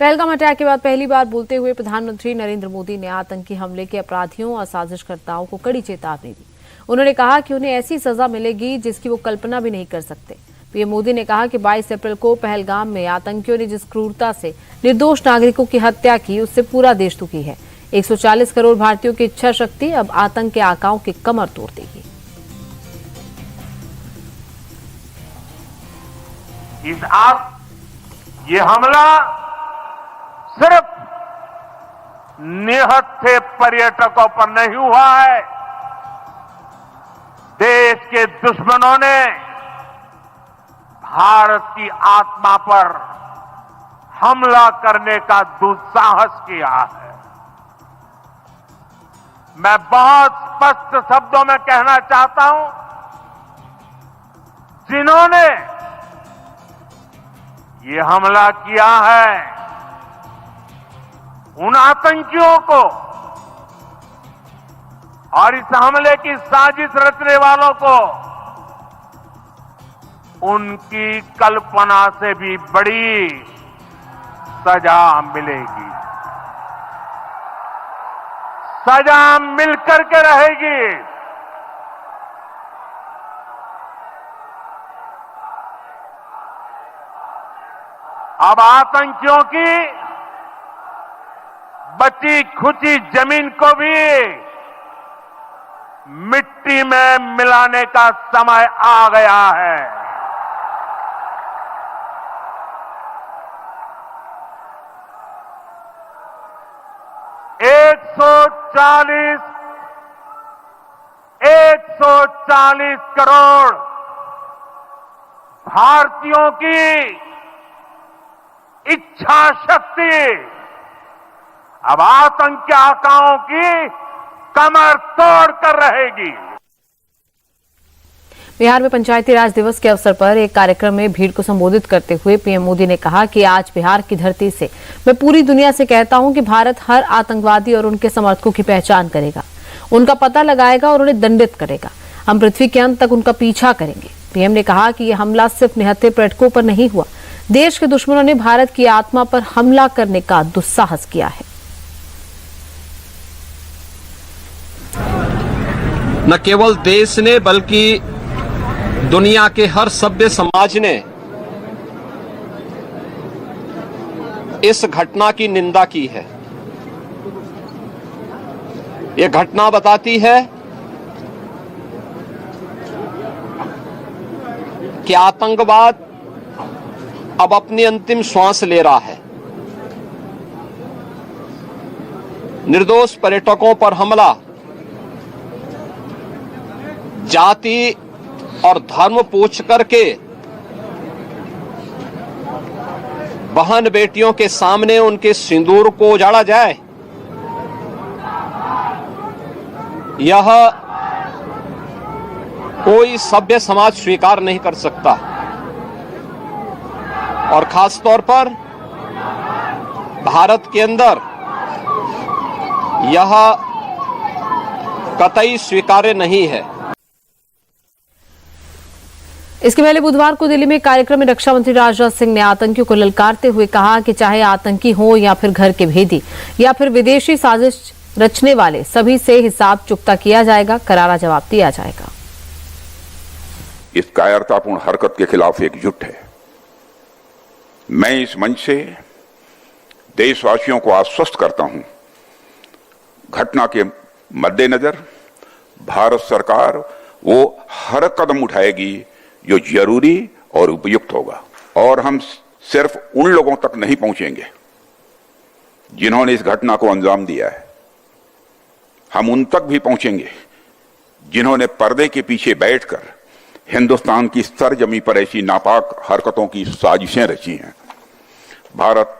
Pahalgam attack के बाद पहली बार बोलते हुए प्रधानमंत्री नरेंद्र मोदी ने आतंकी हमले के अपराधियों और साजिशकर्ताओं को कड़ी चेतावनी दी। उन्होंने कहा कि उन्हें ऐसी सजा मिलेगी जिसकी वो कल्पना भी नहीं कर सकते। पीएम मोदी ने कहा कि 22 अप्रैल को पहलगाम में आतंकियों ने जिस क्रूरता से निर्दोष नागरिकों की हत्या की, उससे पूरा देश दुखी है। 140 करोड़ भारतीयों की इच्छा शक्ति अब आतंक के आकाओं की कमर तोड़ देगी। ये हमला सिर्फ निहत्थे पर्यटकों पर नहीं हुआ है, देश के दुश्मनों ने भारत की आत्मा पर हमला करने का दुस्साहस किया है। मैं बहुत स्पष्ट शब्दों में कहना चाहता हूं, जिन्होंने ये हमला किया है, उन आतंकियों को और इस हमले की साजिश रचने वालों को उनकी कल्पना से भी बड़ी सजा मिलेगी। सजा मिलकर के रहेगी। अब आतंकियों की बची खुची जमीन को भी मिट्टी में मिलाने का समय आ गया है। एक सौ चालीस करोड़ भारतीयों की इच्छा शक्ति अब आतंक के आकाओं की कमर तोड़ कर रहेगी। बिहार में पंचायती राज दिवस के अवसर पर एक कार्यक्रम में भीड़ को संबोधित करते हुए पीएम मोदी ने कहा कि आज बिहार की धरती से मैं पूरी दुनिया से कहता हूं कि भारत हर आतंकवादी और उनके समर्थकों की पहचान करेगा, उनका पता लगाएगा और उन्हें दंडित करेगा। हम पृथ्वी के अंत तक उनका पीछा करेंगे। पीएम ने कहा कि यह हमला सिर्फ निहत्थे पर्यटकों पर नहीं हुआ, देश के दुश्मनों ने भारत की आत्मा पर हमला करने का दुस्साहस किया है। न केवल देश ने बल्कि दुनिया के हर सभ्य समाज ने इस घटना की निंदा की है। यह घटना बताती है कि आतंकवाद अब अपनी अंतिम श्वास ले रहा है। निर्दोष पर्यटकों पर हमला जाति और धर्म पूछ करके बहन बेटियों के सामने उनके सिंदूर को उजाड़ा जाए, यह कोई सभ्य समाज स्वीकार नहीं कर सकता। और खास तौर पर भारत के अंदर यह कतई स्वीकार्य नहीं है। इसके पहले बुधवार को दिल्ली में एक कार्यक्रम में रक्षा मंत्री राजनाथ सिंह ने आतंकियों को ललकारते हुए कहा कि चाहे आतंकी हो या फिर घर के भेदी या फिर विदेशी साजिश रचने वाले, सभी से हिसाब चुकता किया जाएगा, करारा जवाब दिया जाएगा। इस कायरतापूर्ण हरकत के खिलाफ एकजुट है। मैं इस मंच से देशवासियों को आश्वस्त करता हूं, घटना के मद्देनजर भारत सरकार वो हर कदम उठाएगी जो जरूरी और उपयुक्त होगा। और हम सिर्फ उन लोगों तक नहीं पहुंचेंगे जिन्होंने इस घटना को अंजाम दिया है, हम उन तक भी पहुंचेंगे जिन्होंने पर्दे के पीछे बैठकर हिंदुस्तान की सरजमी पर ऐसी नापाक हरकतों की साजिशें रची हैं। भारत